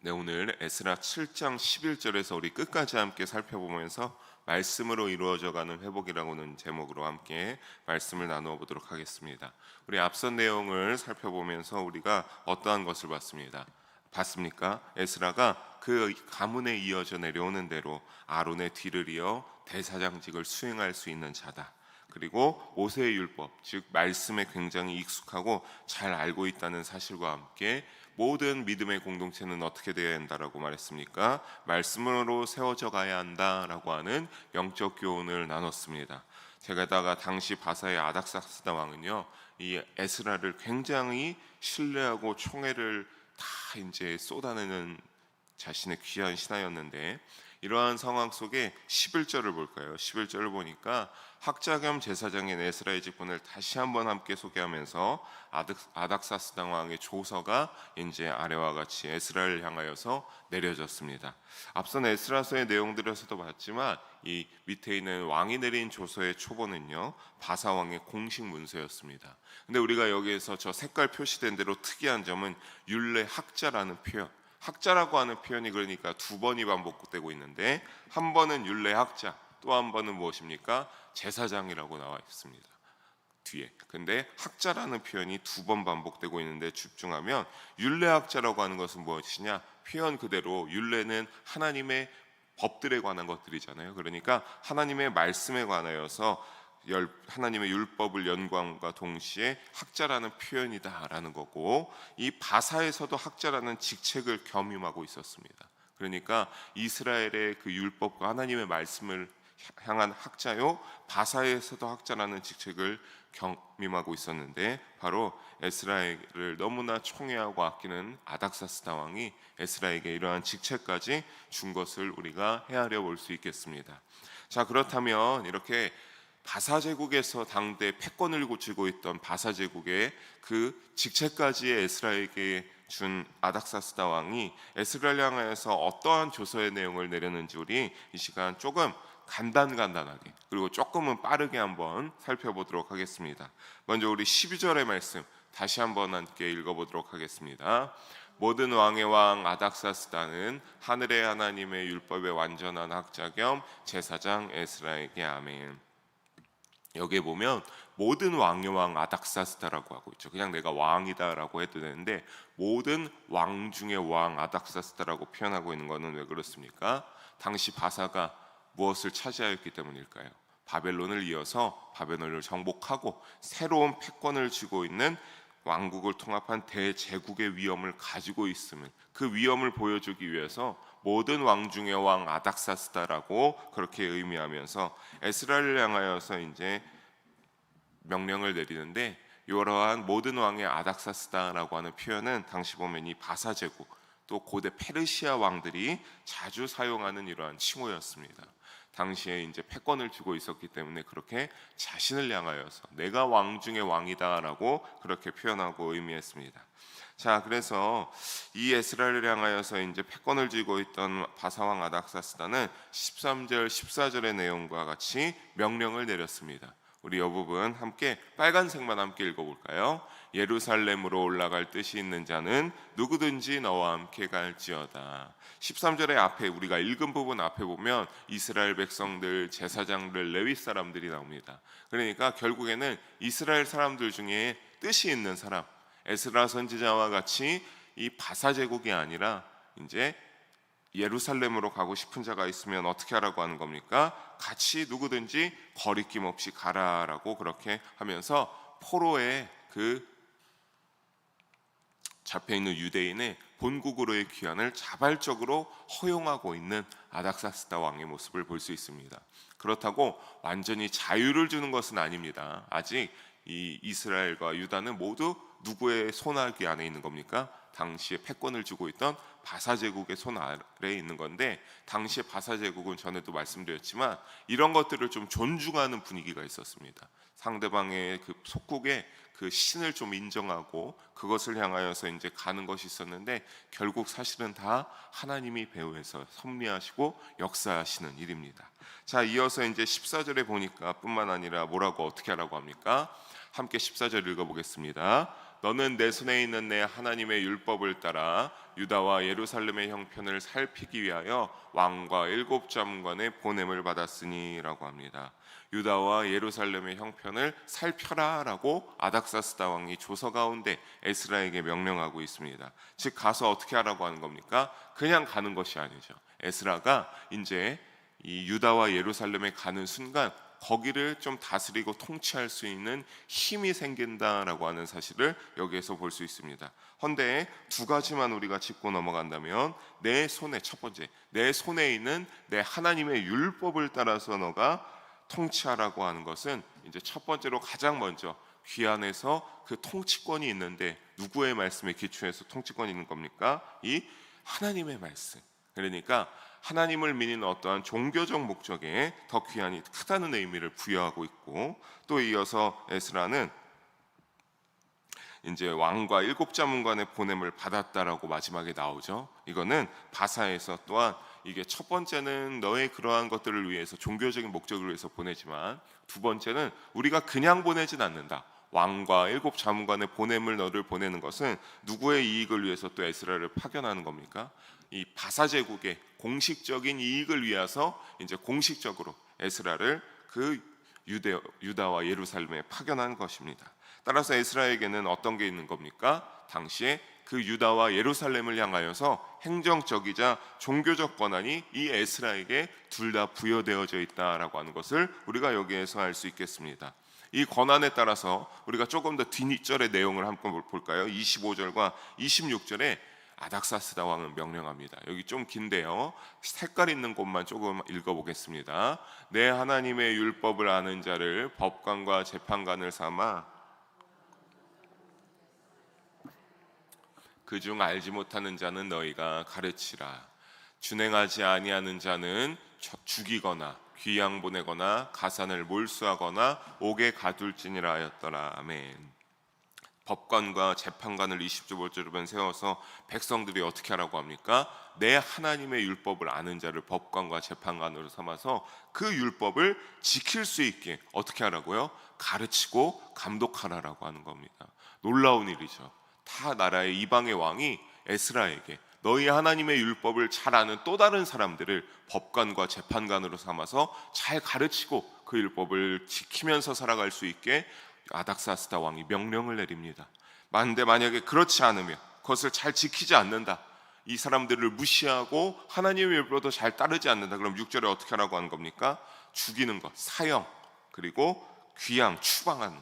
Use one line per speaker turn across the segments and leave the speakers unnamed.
네, 오늘 에스라 7장 11절에서 우리 끝까지 함께 살펴보면서 말씀으로 이루어져가는 회복이라고는 제목으로 함께 말씀을 나누어 보도록 하겠습니다. 우리 앞선 내용을 살펴보면서 우리가 어떠한 것을 봤습니까? 에스라가 그 가문에 이어져 내려오는 대로 아론의 뒤를 이어 대사장직을 수행할 수 있는 자다. 그리고 모세의 율법, 즉 말씀에 굉장히 익숙하고 잘 알고 있다는 사실과 함께 모든 믿음의 공동체는 어떻게 되어야 한다라고 말했습니까? 말씀으로 세워져 가야 한다라고 하는 영적 교훈을 나눴습니다. 게다가 당시 바사의 아닥사스다 왕은요, 이 에스라를 굉장히 신뢰하고 총애를 다 이제 쏟아내는 자신의 귀한 신하였는데, 이러한 상황 속에 11절을 볼까요? 11절을 보니까 학자 겸 제사장인 에스라의 직분을 다시 한번 함께 소개하면서 아닥사스다 왕의 조서가 이제 아래와 같이 에스라를 향하여서 내려졌습니다. 앞선 에스라서의 내용들에서도 봤지만 이 밑에 있는 왕이 내린 조서의 초본은요, 바사 왕의 공식 문서였습니다. 근데 우리가 여기에서 저 색깔 표시된 대로 특이한 점은 율례 학자라는 표현, 학자라고 하는 표현이 그러니까 두 번이 반복되고 있는데, 한 번은 율례 학자, 또 한 번은 무엇입니까? 제사장이라고 나와 있습니다, 뒤에. 근데 학자라는 표현이 두 번 반복되고 있는데, 집중하면 율례학자라고 하는 것은 무엇이냐? 표현 그대로 율례는 하나님의 법들에 관한 것들이잖아요. 그러니까 하나님의 말씀에 관하여서 하나님의 율법을 연구함과 동시에 학자라는 표현이다라는 거고, 이 바사에서도 학자라는 직책을 겸임하고 있었습니다. 그러니까 이스라엘의 그 율법과 하나님의 말씀을 향한 학자요, 바사에서도 학자라는 직책을 겸임하고 있었는데, 바로 에스라를 너무나 총애하고 아끼는 아닥사스다 왕이 에스라에게 이러한 직책까지 준 것을 우리가 헤아려 볼 수 있겠습니다. 자, 그렇다면 이렇게 바사 제국에서 당대 패권을 쥐고 있던 바사 제국의 그 직책까지 에스라에게 준 아닥사스다 왕이 에스라를 향하여서 어떠한 조서의 내용을 내렸는지 우리 이 시간 조금 간단하게, 그리고 조금은 빠르게 한번 살펴보도록 하겠습니다. 먼저 우리 12절의 말씀 다시 한번 함께 읽어보도록 하겠습니다. 모든 왕의 왕 아닥사스다는 하늘의 하나님의 율법의 완전한 학자 겸 제사장 에스라에게 아멘. 여기에 보면 모든 왕의 왕 아닥사스다라고 하고 있죠. 그냥 내가 왕이다라고 해도 되는데, 모든 왕 중의 왕 아닥사스다라고 표현하고 있는 것은 왜 그렇습니까? 당시 바사가 무엇을 차지하였기 때문일까요? 바벨론을 이어서 바벨론을 정복하고 새로운 패권을 쥐고 있는 왕국을 통합한 대제국의 위엄을 가지고 있음을, 그 위엄을 보여주기 위해서 모든 왕 중의 왕 아닥사스다라고 그렇게 의미하면서 에스라를 향하여서 이제 명령을 내리는데, 이러한 모든 왕의 아닥사스다라고 하는 표현은 당시 보면 이 바사 제국, 또 고대 페르시아 왕들이 자주 사용하는 이러한 칭호였습니다. 당시에 이제 패권을 쥐고 있었기 때문에 그렇게 자신을 향하여서 내가 왕 중의 왕이다라고 그렇게 표현하고 의미했습니다. 자, 그래서 이 에스라를 향하여서 이제 패권을 쥐고 있던 바사왕 아닥사스다는 13절 14절의 내용과 같이 명령을 내렸습니다. 우리 이 부분 함께 빨간색만 함께 읽어볼까요? 예루살렘으로 올라갈 뜻이 있는 자는 누구든지 너와 함께 갈지어다. 13절의 앞에 우리가 읽은 부분 앞에 보면 이스라엘 백성들, 제사장들, 레위 사람들이 나옵니다. 그러니까 결국에는 이스라엘 사람들 중에 뜻이 있는 사람, 에스라 선지자와 같이 이 바사 제국이 아니라 이제 예루살렘으로 가고 싶은 자가 있으면 어떻게 하라고 하는 겁니까? 같이 누구든지 거리낌 없이 가라라고 그렇게 하면서 포로의 그 잡혀있는 유대인의 본국으로의 귀환을 자발적으로 허용하고 있는 아닥사스다 왕의 모습을 볼 수 있습니다. 그렇다고 완전히 자유를 주는 것은 아닙니다. 아직 이 이스라엘과 유다는 모두 누구의 손아귀 안에 있는 겁니까? 당시에 패권을 쥐고 있던 바사 제국의 손 아래에 있는 건데, 당시에 바사 제국은 전에도 말씀드렸지만 이런 것들을 좀 존중하는 분위기가 있었습니다. 상대방의 그 속국의 그 신을 좀 인정하고 그것을 향하여서 이제 가는 것이 있었는데, 결국 사실은 다 하나님이 배후에서 섭리하시고 역사하시는 일입니다. 자, 이어서 이제 14절에 보니까 뿐만 아니라 뭐라고 어떻게 하라고 합니까? 함께 14절 읽어보겠습니다. 너는 내 손에 있는 내 하나님의 율법을 따라 유다와 예루살렘의 형편을 살피기 위하여 왕과 일곱 자문관의 보냄을 받았으니라고 합니다. 유다와 예루살렘의 형편을 살펴라라고 아닥사스다 왕이 조서 가운데 에스라에게 명령하고 있습니다. 즉 가서 어떻게 하라고 하는 겁니까? 그냥 가는 것이 아니죠. 에스라가 이제 이 유다와 예루살렘에 가는 순간 거기를 좀 다스리고 통치할 수 있는 힘이 생긴다라고 하는 사실을 여기에서 볼 수 있습니다. 헌데 두 가지만 우리가 짚고 넘어간다면 내 손에, 첫 번째, 내 손에 있는 내 하나님의 율법을 따라서 너가 통치하라고 하는 것은 이제 첫 번째로 가장 먼저 귀 안에서 그 통치권이 있는데 누구의 말씀에 기초해서 통치권이 있는 겁니까? 이 하나님의 말씀. 그러니까 하나님을 믿는 어떠한 종교적 목적에 더 귀한이 크다는 의미를 부여하고 있고, 또 이어서 에스라는 이제 왕과 일곱 자문관의 보냄을 받았다라고 마지막에 나오죠. 이거는 바사에서 또한 이게 첫 번째는 너의 그러한 것들을 위해서 종교적인 목적을 위해서 보내지만 두 번째는 우리가 그냥 보내진 않는다. 왕과 일곱 자문관의 보냄을 너를 보내는 것은 누구의 이익을 위해서 또 에스라를 파견하는 겁니까? 이 바사 제국의 공식적인 이익을 위해서 이제 공식적으로 에스라를 그 유다와 예루살렘에 파견한 것입니다. 따라서 에스라에게는 어떤 게 있는 겁니까? 당시에 그 유다와 예루살렘을 향하여서 행정적이자 종교적 권한이 이 에스라에게 둘 다 부여되어져 있다라고 하는 것을 우리가 여기에서 알 수 있겠습니다. 이 권한에 따라서 우리가 조금 더 뒷절의 내용을 한번 볼까요? 25절과 26절에 아닥사스다 왕은 명령합니다. 여기 좀 긴데요, 색깔 있는 곳만 조금 읽어보겠습니다. 내 하나님의 율법을 아는 자를 법관과 재판관을 삼아 그중 알지 못하는 자는 너희가 가르치라. 준행하지 아니하는 자는 죽이거나 귀양 보내거나 가산을 몰수하거나 옥에 가둘지니라 하였더라. 아멘. 법관과 재판관을 20절 세워서 백성들이 어떻게 하라고 합니까? 내 하나님의 율법을 아는 자를 법관과 재판관으로 삼아서 그 율법을 지킬 수 있게 어떻게 하라고요? 가르치고 감독하라라고 하는 겁니다. 놀라운 일이죠. 타 나라의 이방의 왕이 에스라에게 너희 하나님의 율법을 잘 아는 또 다른 사람들을 법관과 재판관으로 삼아서 잘 가르치고 그 율법을 지키면서 살아갈 수 있게 아닥사스다 왕이 명령을 내립니다. 만데 만약에 그렇지 않으면, 그것을 잘 지키지 않는다, 이 사람들을 무시하고 하나님의 율법도 잘 따르지 않는다, 그럼 6절에 어떻게 하라고 하는 겁니까? 죽이는 것, 사형, 그리고 귀양, 추방하는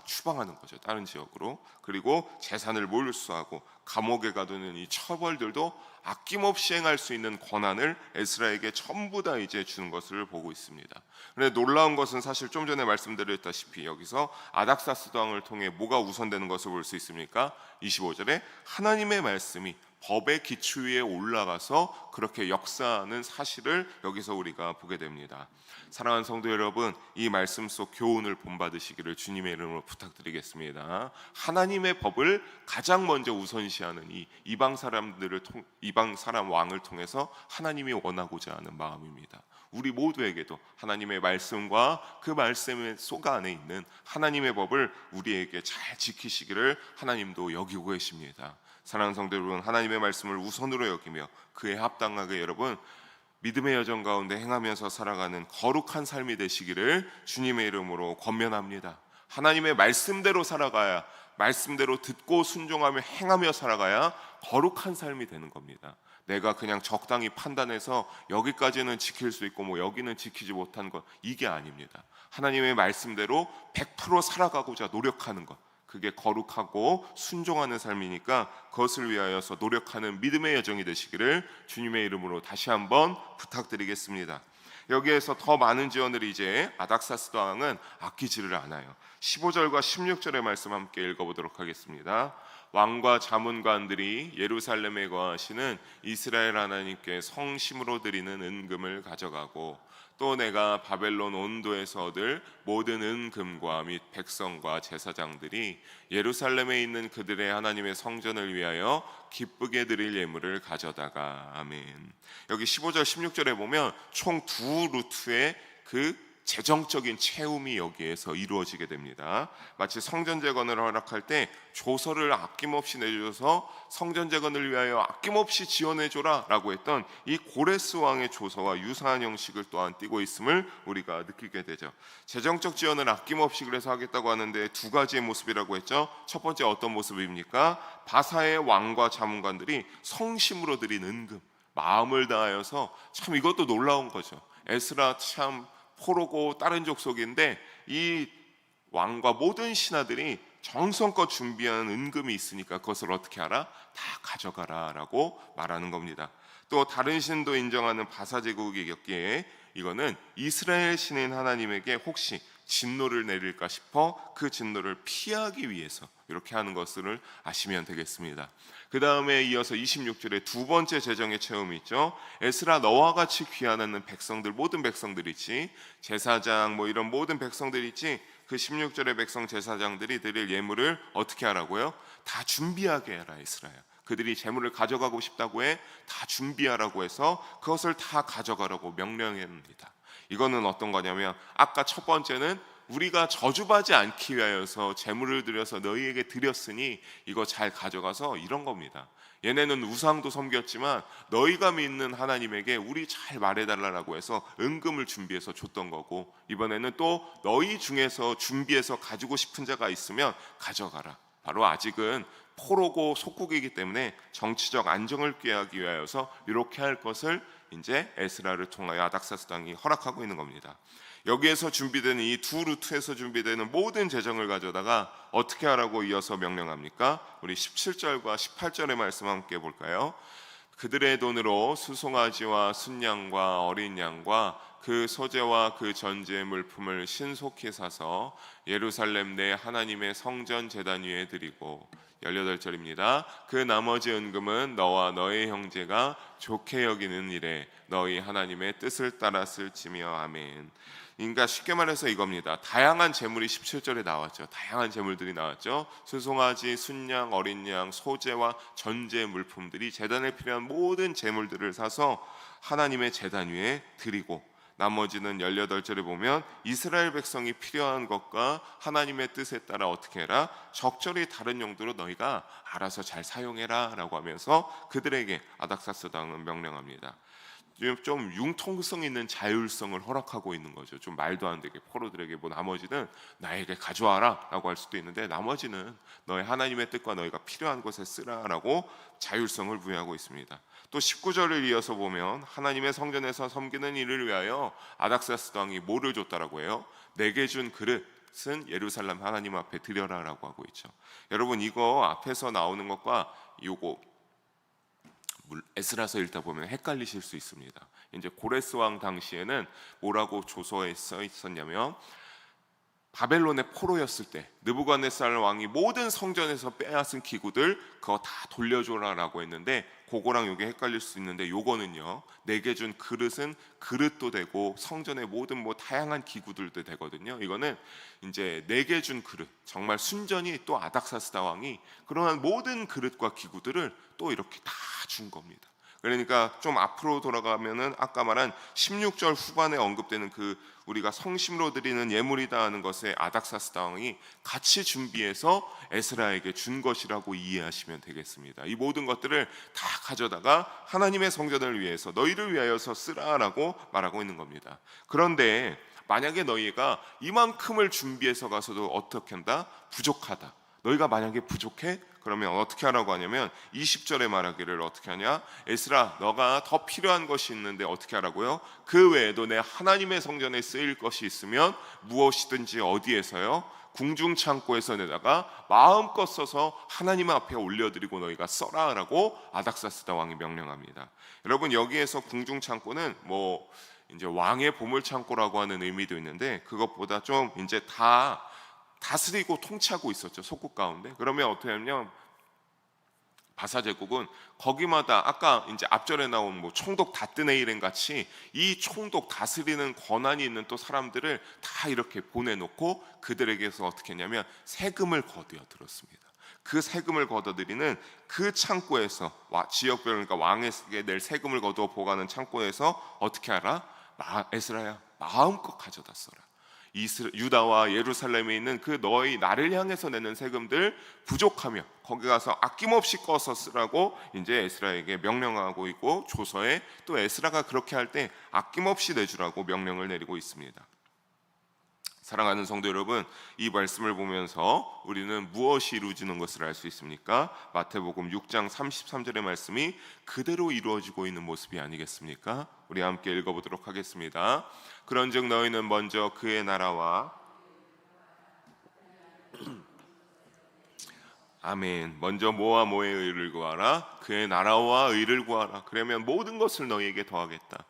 거죠. 다른 지역으로. 그리고 재산을 몰수하고 감옥에 가두는 이 처벌들도 아낌없이 행할 수 있는 권한을 에스라에게 전부 다 이제 주는 것을 보고 있습니다. 그런데 놀라운 것은 사실 좀 전에 말씀드렸다시피 여기서 아닥사스다 왕을 통해 뭐가 우선되는 것을 볼 수 있습니까? 25절에 하나님의 말씀이 법의 기초 위에 올라가서 그렇게 역사하는 사실을 여기서 우리가 보게 됩니다. 사랑하는 성도 여러분, 이 말씀 속 교훈을 본받으시기를 주님의 이름으로 부탁드리겠습니다. 하나님의 법을 가장 먼저 우선시하는 이 이방 사람 왕을 통해서 하나님이 원하고자 하는 마음입니다. 우리 모두에게도 하나님의 말씀과 그 말씀의 속 안에 있는 하나님의 법을 우리에게 잘 지키시기를 하나님도 여기고 계십니다. 사랑하는 성도 여러분, 하나님의 말씀을 우선으로 여기며 그에 합당하게 여러분 믿음의 여정 가운데 행하면서 살아가는 거룩한 삶이 되시기를 주님의 이름으로 권면합니다. 하나님의 말씀대로 살아가야, 말씀대로 듣고 순종하며 행하며 살아가야 거룩한 삶이 되는 겁니다. 내가 그냥 적당히 판단해서 여기까지는 지킬 수 있고 뭐 여기는 지키지 못한 것, 이게 아닙니다. 하나님의 말씀대로 100% 살아가고자 노력하는 것, 그게 거룩하고 순종하는 삶이니까 그것을 위하여서 노력하는 믿음의 여정이 되시기를 주님의 이름으로 다시 한번 부탁드리겠습니다. 여기에서 더 많은 지원을 이제 아닥사스다 왕은 아끼지를 않아요. 15절과 16절의 말씀 함께 읽어보도록 하겠습니다. 왕과 자문관들이 예루살렘에 거하시는 이스라엘 하나님께 성심으로 드리는 은금을 가져가고 또 내가 바벨론 온도에서 얻을 모든 은금과 및 백성과 제사장들이 예루살렘에 있는 그들의 하나님의 성전을 위하여 기쁘게 드릴 예물을 가져다가. 아멘. 여기 15절 16절에 보면 총 두 루트의 그 재정적인 채움이 여기에서 이루어지게 됩니다. 마치 성전 재건을 허락할 때 조서를 아낌없이 내줘서 성전 재건을 위하여 아낌없이 지원해줘라 라고 했던 이 고레스 왕의 조서와 유사한 형식을 또한 띠고 있음을 우리가 느끼게 되죠. 재정적 지원을 아낌없이 그래서 하겠다고 하는데 두 가지의 모습이라고 했죠. 첫 번째 어떤 모습입니까? 바사의 왕과 자문관들이 성심으로 드린 은금, 마음을 다하여서, 참 이것도 놀라운 거죠. 에스라 참 포로고 다른 족속인데 이 왕과 모든 신하들이 정성껏 준비한 은금이 있으니까 그것을 어떻게 하라? 다 가져가라 라고 말하는 겁니다. 또 다른 신도 인정하는 바사 제국이었기에 이거는 이스라엘 신인 하나님에게 혹시 진노를 내릴까 싶어 그 진노를 피하기 위해서 이렇게 하는 것을 아시면 되겠습니다. 그 다음에 이어서 26절에 두 번째 재정의 체험이 있죠. 에스라, 너와 같이 귀환하는 백성들, 모든 백성들 있지, 제사장 뭐 이런 모든 백성들 있지, 그 16절의 백성 제사장들이 드릴 예물을 어떻게 하라고요? 다 준비하게 해라 에스라야. 그들이 재물을 가져가고 싶다고 해 다 준비하라고 해서 그것을 다 가져가라고 명령합니다. 이거는 어떤 거냐면, 아까 첫 번째는 우리가 저주받지 않기 위하여서 재물을 드려서 너희에게 드렸으니 이거 잘 가져가서, 이런 겁니다. 얘네는 우상도 섬겼지만 너희가 믿는 하나님에게 우리 잘 말해달라고 해서 은금을 준비해서 줬던 거고, 이번에는 또 너희 중에서 준비해서 가지고 싶은 자가 있으면 가져가라. 바로 아직은 포로고 속국이기 때문에 정치적 안정을 꾀하기 위하여서 이렇게 할 것을 이제 에스라를 통하여 아닥사스 왕이 허락하고 있는 겁니다. 여기에서 준비되는 이 두 루트에서 준비되는 모든 재정을 가져다가 어떻게 하라고 이어서 명령합니까? 우리 17절과 18절의 말씀 함께 볼까요? 그들의 돈으로 수송아지와 순양과 어린 양과 그 소재와 그 전제 물품을 신속히 사서 예루살렘 내 하나님의 성전 제단 위에 드리고, 18절입니다. 그 나머지 은금은 너와 너의 형제가 좋게 여기는 일에 너희 하나님의 뜻을 따라 쓸지며. 아멘. 그러니까 쉽게 말해서 이겁니다. 다양한 재물이 17절에 나왔죠. 다양한 재물들이 나왔죠. 수송아지, 순양, 어린 양, 소재와 전제 물품들이 제단에 필요한 모든 재물들을 사서 하나님의 제단 위에 드리고, 나머지는 18절에 보면 이스라엘 백성이 필요한 것과 하나님의 뜻에 따라 어떻게 해라? 적절히 다른 용도로 너희가 알아서 잘 사용해라 라고 하면서 그들에게 아닥사스 왕은 명령합니다. 좀 융통성 있는 자율성을 허락하고 있는 거죠. 좀 말도 안 되게 포로들에게 뭐 나머지는 나에게 가져와라 라고 할 수도 있는데, 나머지는 너의 하나님의 뜻과 너희가 필요한 것에 쓰라 라고 자율성을 부여하고 있습니다. 또 19절을 이어서 보면 하나님의 성전에서 섬기는 일을 위하여 아닥사스 왕이 뭐를 줬다라고 해요? 내게 준 그릇은 예루살렘 하나님 앞에 드려라 라고 하고 있죠. 여러분, 이거 앞에서 나오는 것과 요거 에스라서 읽다 보면 헷갈리실 수 있습니다. 이제 고레스 왕 당시에는 뭐라고 조서에 써 있었냐면, 바벨론의 포로였을 때 느부갓네살 왕이 모든 성전에서 빼앗은 기구들 그거 다 돌려줘라라고 했는데, 그거랑 요게 헷갈릴 수 있는데, 요거는요 내게 준 그릇은 그릇도 되고 성전의 모든 뭐 다양한 기구들도 되거든요. 이거는 이제 내게 준 그릇, 정말 순전히 또 아닥사스다 왕이 그러한 모든 그릇과 기구들을 또 이렇게 다 준 겁니다. 그러니까 좀 앞으로 돌아가면은 아까 말한 16절 후반에 언급되는 그 우리가 성심으로 드리는 예물이다 하는 것에 아닥사스다 왕이 같이 준비해서 에스라에게 준 것이라고 이해하시면 되겠습니다. 이 모든 것들을 다 가져다가 하나님의 성전을 위해서 너희를 위하여서 쓰라라고 말하고 있는 겁니다. 그런데 만약에 너희가 이만큼을 준비해서 가서도 어떻게 한다? 부족하다. 너희가 만약에 부족해? 그러면 어떻게 하라고 하냐면 20절에 말하기를 어떻게 하냐? 에스라, 너가 더 필요한 것이 있는데 어떻게 하라고요? 그 외에도 내 하나님의 성전에 쓰일 것이 있으면 무엇이든지 어디에서요? 궁중창고에서 내다가 마음껏 써서 하나님 앞에 올려드리고 너희가 써라라고 아닥사스다 왕이 명령합니다. 여러분, 여기에서 궁중창고는 뭐 이제 왕의 보물창고라고 하는 의미도 있는데, 그것보다 좀 이제 다 다스리고 통치하고 있었죠, 속국 가운데. 그러면 어떻게 하냐면 바사 제국은 거기마다 아까 이제 앞절에 나온 뭐 총독 다뜨네이렌 같이 이 총독 다스리는 권한이 있는 또 사람들을 다 이렇게 보내놓고 그들에게서 어떻게 했냐면 세금을 거두어 들었습니다. 그 세금을 거둬들이는 그 창고에서 지역별, 그러니까 왕에게 낼 세금을 거두어 보관하는 창고에서 어떻게 하라? 에스라야, 마음껏 가져다 써라. 유다와 예루살렘에 있는 그 너희 나를 향해서 내는 세금들 부족하며 거기 가서 아낌없이 꺼서 쓰라고 이제 에스라에게 명령하고 있고, 조서에 또 에스라가 그렇게 할 때 아낌없이 내주라고 명령을 내리고 있습니다. 사랑하는 성도 여러분, 이 말씀을 보면서 우리는 무엇이 이루어지는 것을 알 수 있습니까? 마태복음 6장 33절의 말씀이 그대로 이루어지고 있는 모습이 아니겠습니까? 우리 함께 읽어보도록 하겠습니다. 그런즉 너희는 먼저 그의 나라와 아멘. 먼저 뭐와 뭐의 의를 구하라. 그의 나라와 의를 구하라. 그러면 모든 것을 너희에게 더하겠다.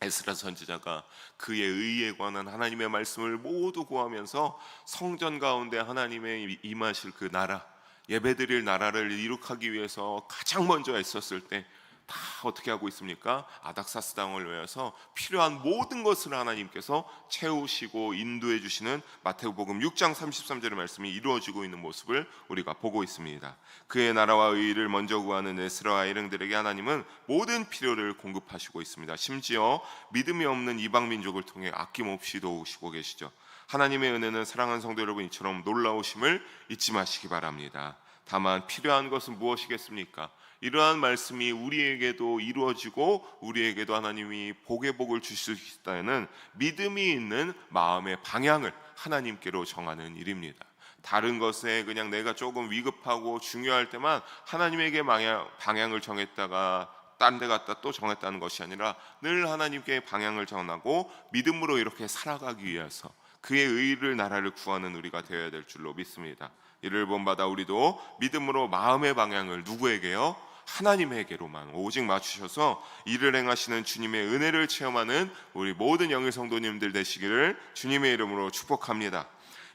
에스라 선지자가 그의 의에 관한 하나님의 말씀을 모두 구하면서 성전 가운데 하나님의 임하실 그 나라, 예배드릴 나라를 이룩하기 위해서 가장 먼저 애썼을 때 다 어떻게 하고 있습니까? 아닥사스 당을 위해서 필요한 모든 것을 하나님께서 채우시고 인도해 주시는 마태복음 6장 33절의 말씀이 이루어지고 있는 모습을 우리가 보고 있습니다. 그의 나라와 의를 먼저 구하는 에스라와 일행들에게 하나님은 모든 필요를 공급하시고 있습니다. 심지어 믿음이 없는 이방 민족을 통해 아낌없이 도우시고 계시죠. 하나님의 은혜는 사랑하는 성도 여러분, 이처럼 놀라우심을 잊지 마시기 바랍니다. 다만 필요한 것은 무엇이겠습니까? 이러한 말씀이 우리에게도 이루어지고 우리에게도 하나님이 복의 복을 주실 수 있다는 믿음이 있는 마음의 방향을 하나님께로 정하는 일입니다. 다른 것에 그냥 내가 조금 위급하고 중요할 때만 하나님에게 방향을 정했다가 딴 데 갔다 또 정했다는 것이 아니라 늘 하나님께 방향을 정하고 믿음으로 이렇게 살아가기 위해서 그의 의를 나라를 구하는 우리가 되어야 될 줄로 믿습니다. 이를 본받아 우리도 믿음으로 마음의 방향을 누구에게요? 하나님에게로만 오직 맞추셔서 이를 행하시는 주님의 은혜를 체험하는 우리 모든 영의 성도님들 되시기를 주님의 이름으로 축복합니다.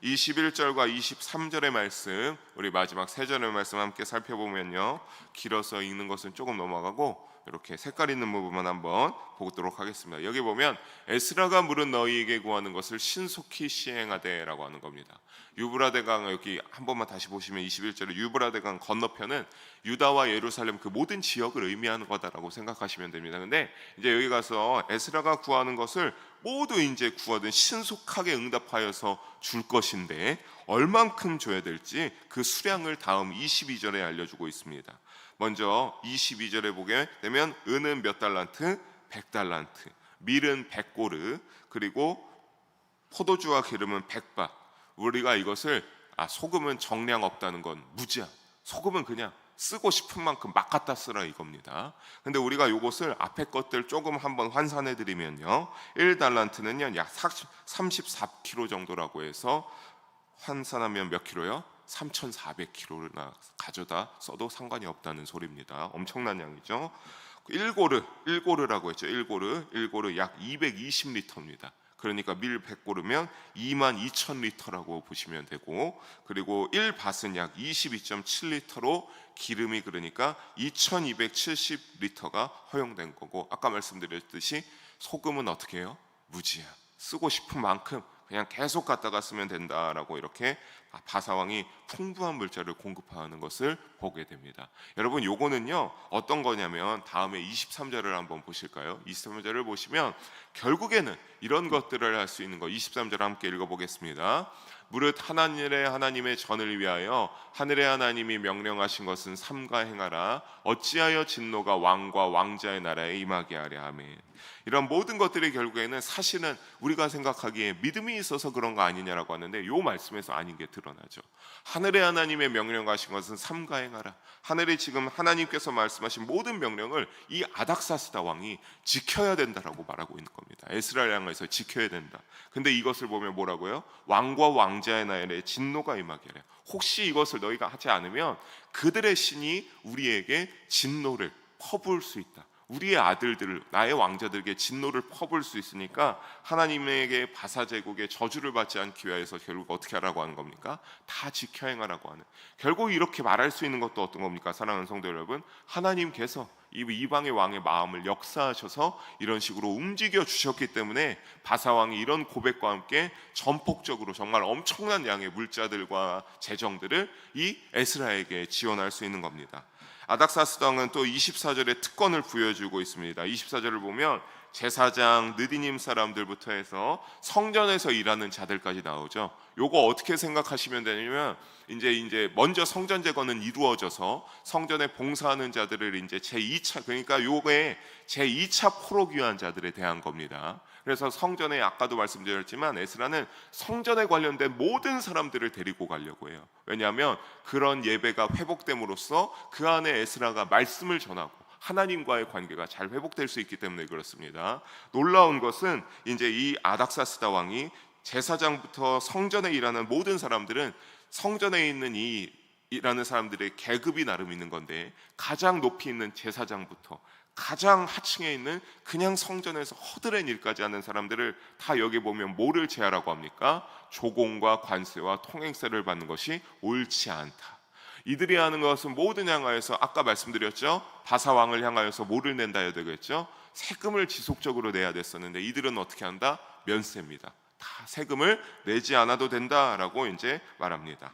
21절과 23절의 말씀, 우리 마지막 3절의 말씀 함께 살펴보면요, 길어서 읽는 것은 조금 넘어가고 이렇게 색깔 있는 부분만 한번 보도록 하겠습니다. 여기 보면 에스라가 물은 너희에게 구하는 것을 신속히 시행하되라고 하는 겁니다. 유브라데강, 여기 한 번만 다시 보시면 21절에 유브라데강 건너편은 유다와 예루살렘 그 모든 지역을 의미하는 거다라고 생각하시면 됩니다. 근데 이제 여기 가서 에스라가 구하는 것을 모두 이제 구하든 신속하게 응답하여서 줄 것인데 얼만큼 줘야 될지 그 수량을 다음 22절에 알려주고 있습니다. 먼저 22절에 보게 되면 은은 몇 달란트? 100달란트, 밀은 100고르, 그리고 포도주와 기름은 100바. 우리가 이것을 소금은 정량 없다는 건 무지야. 소금은 그냥 쓰고 싶은 만큼 막 갖다 쓰라 이겁니다. 근데 우리가 이것을 앞에 것들 조금 한번 환산해 드리면요, 1달란트는요 약 34kg 정도라고 해서 환산하면 몇 킬로요? 3,400kg나 가져다 써도 상관이 없다는 소리입니다. 엄청난 양이죠. 1고르라고 했죠. 1고르 약 220리터입니다. 그러니까 밀 100고르면 22,000리터라고 보시면 되고, 그리고 1밭은 약 22.7리터로 기름이 그러니까 2270리터가 허용된 거고, 아까 말씀드렸듯이 소금은 어떻게 해요? 무지야. 쓰고 싶은 만큼 그냥 계속 갖다가 쓰면 된다라고 이렇게 바사왕이 풍부한 물자를 공급하는 것을 보게 됩니다. 여러분, 요거는요 어떤 거냐면 다음에 23절을 한번 보실까요? 23절을 보시면 결국에는 이런 것들을 할 수 있는 거, 23절 함께 읽어보겠습니다. 무릇 하나님의 전을 위하여 하늘의 하나님이 명령하신 것은 삼가 행하라. 어찌하여 진노가 왕과 왕자의 나라에 임하게 하랴. 아멘. 이런 모든 것들이 결국에는 사실은 우리가 생각하기에 믿음이 있어서 그런 거 아니냐라고 하는데, 이 말씀에서 아닌 게 드러나죠. 하늘의 하나님의 명령하신 것은 삼가 행하라. 하늘이 지금 하나님께서 말씀하신 모든 명령을 이 아닥사스다 왕이 지켜야 된다라고 말하고 있는 겁니다. 에스라를 향해서 지켜야 된다. 근데 이것을 보면 뭐라고요? 왕과 왕자의 나라에 진노가 임하게 하랴. 혹시 이것을 너희가 하지 않으면 그들의 신이 우리에게 진노를 퍼부을 수 있다. 우리의 아들들을, 나의 왕자들에게 진노를 퍼부을 수 있으니까 하나님에게 바사제국의 저주를 받지 않기 위해서 결국 어떻게 하라고 하는 겁니까? 다 지켜 행하라고 하는. 결국 이렇게 말할 수 있는 것도 어떤 겁니까? 사랑하는 성도 여러분, 하나님께서 이 이방의 왕의 마음을 역사하셔서 이런 식으로 움직여 주셨기 때문에 바사왕이 이런 고백과 함께 전폭적으로 정말 엄청난 양의 물자들과 재정들을 이 에스라에게 지원할 수 있는 겁니다. 아닥사스 왕은 또 24절에 특권을 부여주고 있습니다. 24절을 보면 제사장, 느디님 사람들부터 해서 성전에서 일하는 자들까지 나오죠. 요거 어떻게 생각하시면 되냐면 이제 먼저 성전 제거는 이루어져서 성전에 봉사하는 자들을 이제 제2차, 그러니까 요게 제2차 포로귀환 자들에 대한 겁니다. 그래서 성전에 아까도 말씀드렸지만 에스라는 성전에 관련된 모든 사람들을 데리고 가려고 해요. 왜냐하면 그런 예배가 회복됨으로써 그 안에 에스라가 말씀을 전하고 하나님과의 관계가 잘 회복될 수 있기 때문에 그렇습니다. 놀라운 것은 이제 이 아닥사스다 왕이 제사장부터 성전에 일하는 모든 사람들은 성전에 있는 이 일하는 사람들의 계급이 나름 있는 건데 가장 높이 있는 제사장부터 가장 하층에 있는 그냥 성전에서 허드렛 일까지 하는 사람들을 다 여기 보면 뭐를 제하라고 합니까? 조공과 관세와 통행세를 받는 것이 옳지 않다. 이들이 하는 것은 모든 향하여서 아까 말씀드렸죠. 바사 왕을 향하여서 뭐를 낸다 해야 되겠죠. 세금을 지속적으로 내야 됐었는데 이들은 어떻게 한다? 면세입니다. 다 세금을 내지 않아도 된다라고 이제 말합니다.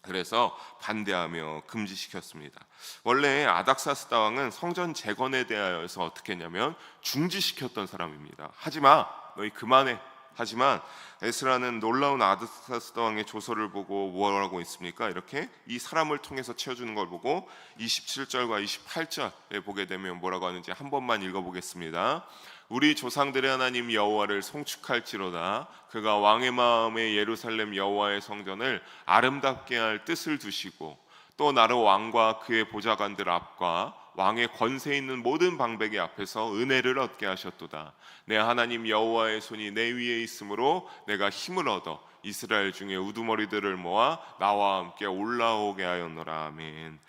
그래서 반대하며 금지시켰습니다. 원래 아닥사스다 왕은 성전 재건에 대하여서 어떻게 했냐면 중지시켰던 사람입니다. 하지마, 너희 그만해. 하지만 에스라는 놀라운 아닥사스다 왕의 조서를 보고 뭐라고 있습니까? 이렇게 이 사람을 통해서 채워주는 걸 보고 27절과 28절에 보게 되면 뭐라고 하는지 한 번만 읽어보겠습니다. 우리 조상들의 하나님 여호와를 송축할지로다. 그가 왕의 마음에 예루살렘 여호와의 성전을 아름답게 할 뜻을 두시고 또 나를 왕과 그의 보좌관들 앞과 왕의 권세 있는 모든 방백의 앞에서 은혜를 얻게 하셨도다. 내 하나님 여호와의 손이 내 위에 있으므로 내가 힘을 얻어 이스라엘 중에 우두머리들을 모아 나와 함께 올라오게 하였노라. 아멘.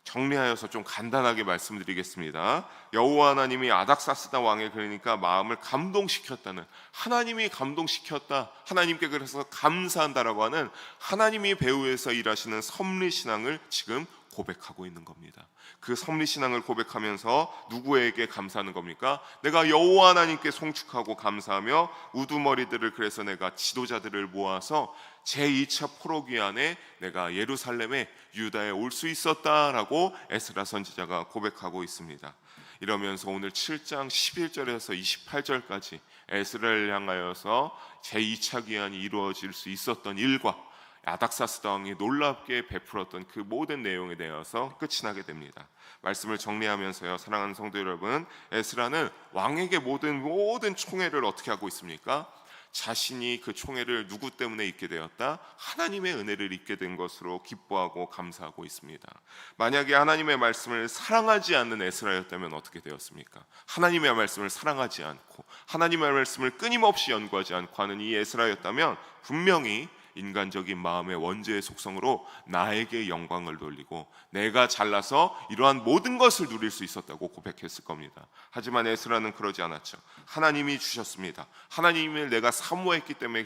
정리하여서 좀 간단하게 말씀드리겠습니다. 여호와 하나님이 아닥사스다 왕의 그러니까 마음을 감동시켰다는, 하나님이 감동시켰다, 하나님께 그래서 감사한다라고 하는 하나님이 배후에서 일하시는 섭리신앙을 지금 고백하고 있는 겁니다. 그 섭리신앙을 고백하면서 누구에게 감사하는 겁니까? 내가 여호와 하나님께 송축하고 감사하며 우두머리들을, 그래서 내가 지도자들을 모아서 제2차 포로기한에 내가 예루살렘에 유다에 올 수 있었다라고 에스라 선지자가 고백하고 있습니다. 이러면서 오늘 7장 11절에서 28절까지 에스라를 향하여서 제2차 기한이 이루어질 수 있었던 일과 아닥사스다 왕이 놀랍게 베풀었던 그 모든 내용에 대해서 끝이 나게 됩니다. 말씀을 정리하면서요, 사랑하는 성도 여러분, 에스라는 왕에게 모든 총애를 어떻게 하고 있습니까? 자신이 그 총애를 누구 때문에 잊게 되었다? 하나님의 은혜를 잊게 된 것으로 기뻐하고 감사하고 있습니다. 만약에 하나님의 말씀을 사랑하지 않는 에스라였다면 어떻게 되었습니까? 하나님의 말씀을 사랑하지 않고 하나님의 말씀을 끊임없이 연구하지 않고 하는 이 에스라였다면 분명히 인간적인 마음의 원죄의 속성으로 나에게 영광을 돌리고 내가 잘나서 이러한 모든 것을 누릴 수 있었다고 고백했을 겁니다. 하지만 에스라는 그러지 않았죠. 하나님이 주셨습니다. 하나님을 내가 사모했기 때문에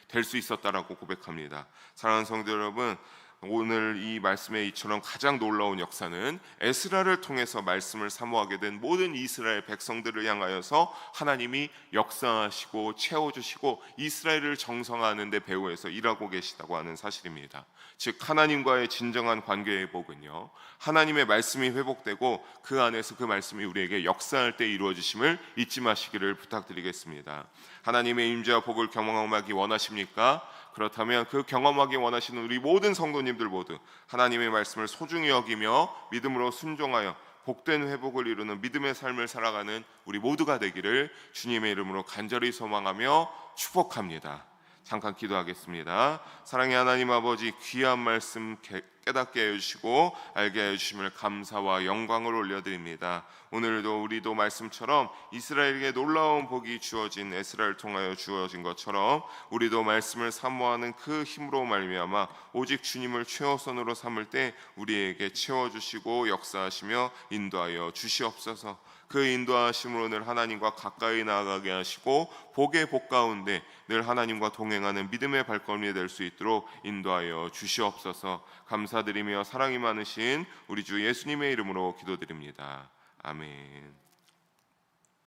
될 수 있었다라고 고백합니다. 사랑하는 성도 여러분, 오늘 이 말씀의 이처럼 가장 놀라운 역사는 에스라를 통해서 말씀을 사모하게 된 모든 이스라엘 백성들을 향하여서 하나님이 역사하시고 채워주시고 이스라엘을 정성하는 데 배후에서 일하고 계시다고 하는 사실입니다. 즉 하나님과의 진정한 관계 회복은요, 하나님의 말씀이 회복되고 그 안에서 그 말씀이 우리에게 역사할 때 이루어지심을 잊지 마시기를 부탁드리겠습니다. 하나님의 임재와 복을 경험하기 원하십니까? 그렇다면 그 경험하기 원하시는 우리 모든 성도님들 모두 하나님의 말씀을 소중히 여기며 믿음으로 순종하여 복된 회복을 이루는 믿음의 삶을 살아가는 우리 모두가 되기를 주님의 이름으로 간절히 소망하며 축복합니다. 잠깐 기도하겠습니다. 사랑의 하나님 아버지, 귀한 말씀 깨닫게 해주시고 알게 해주심을 감사와 영광을 올려드립니다. 오늘도 우리도 말씀처럼 이스라엘에게 놀라운 복이 주어진 에스라를 통하여 주어진 것처럼 우리도 말씀을 사모하는 그 힘으로 말미암아 오직 주님을 최우선으로 삼을 때 우리에게 채워주시고 역사하시며 인도하여 주시옵소서. 그 인도하심으로 늘 하나님과 가까이 나아가게 하시고 복의 복 가운데 늘 하나님과 동행하는 믿음의 발걸음이 될 수 있도록 인도하여 주시옵소서. 감사드리며 사랑이 많으신 우리 주 예수님의 이름으로 기도드립니다. 아멘.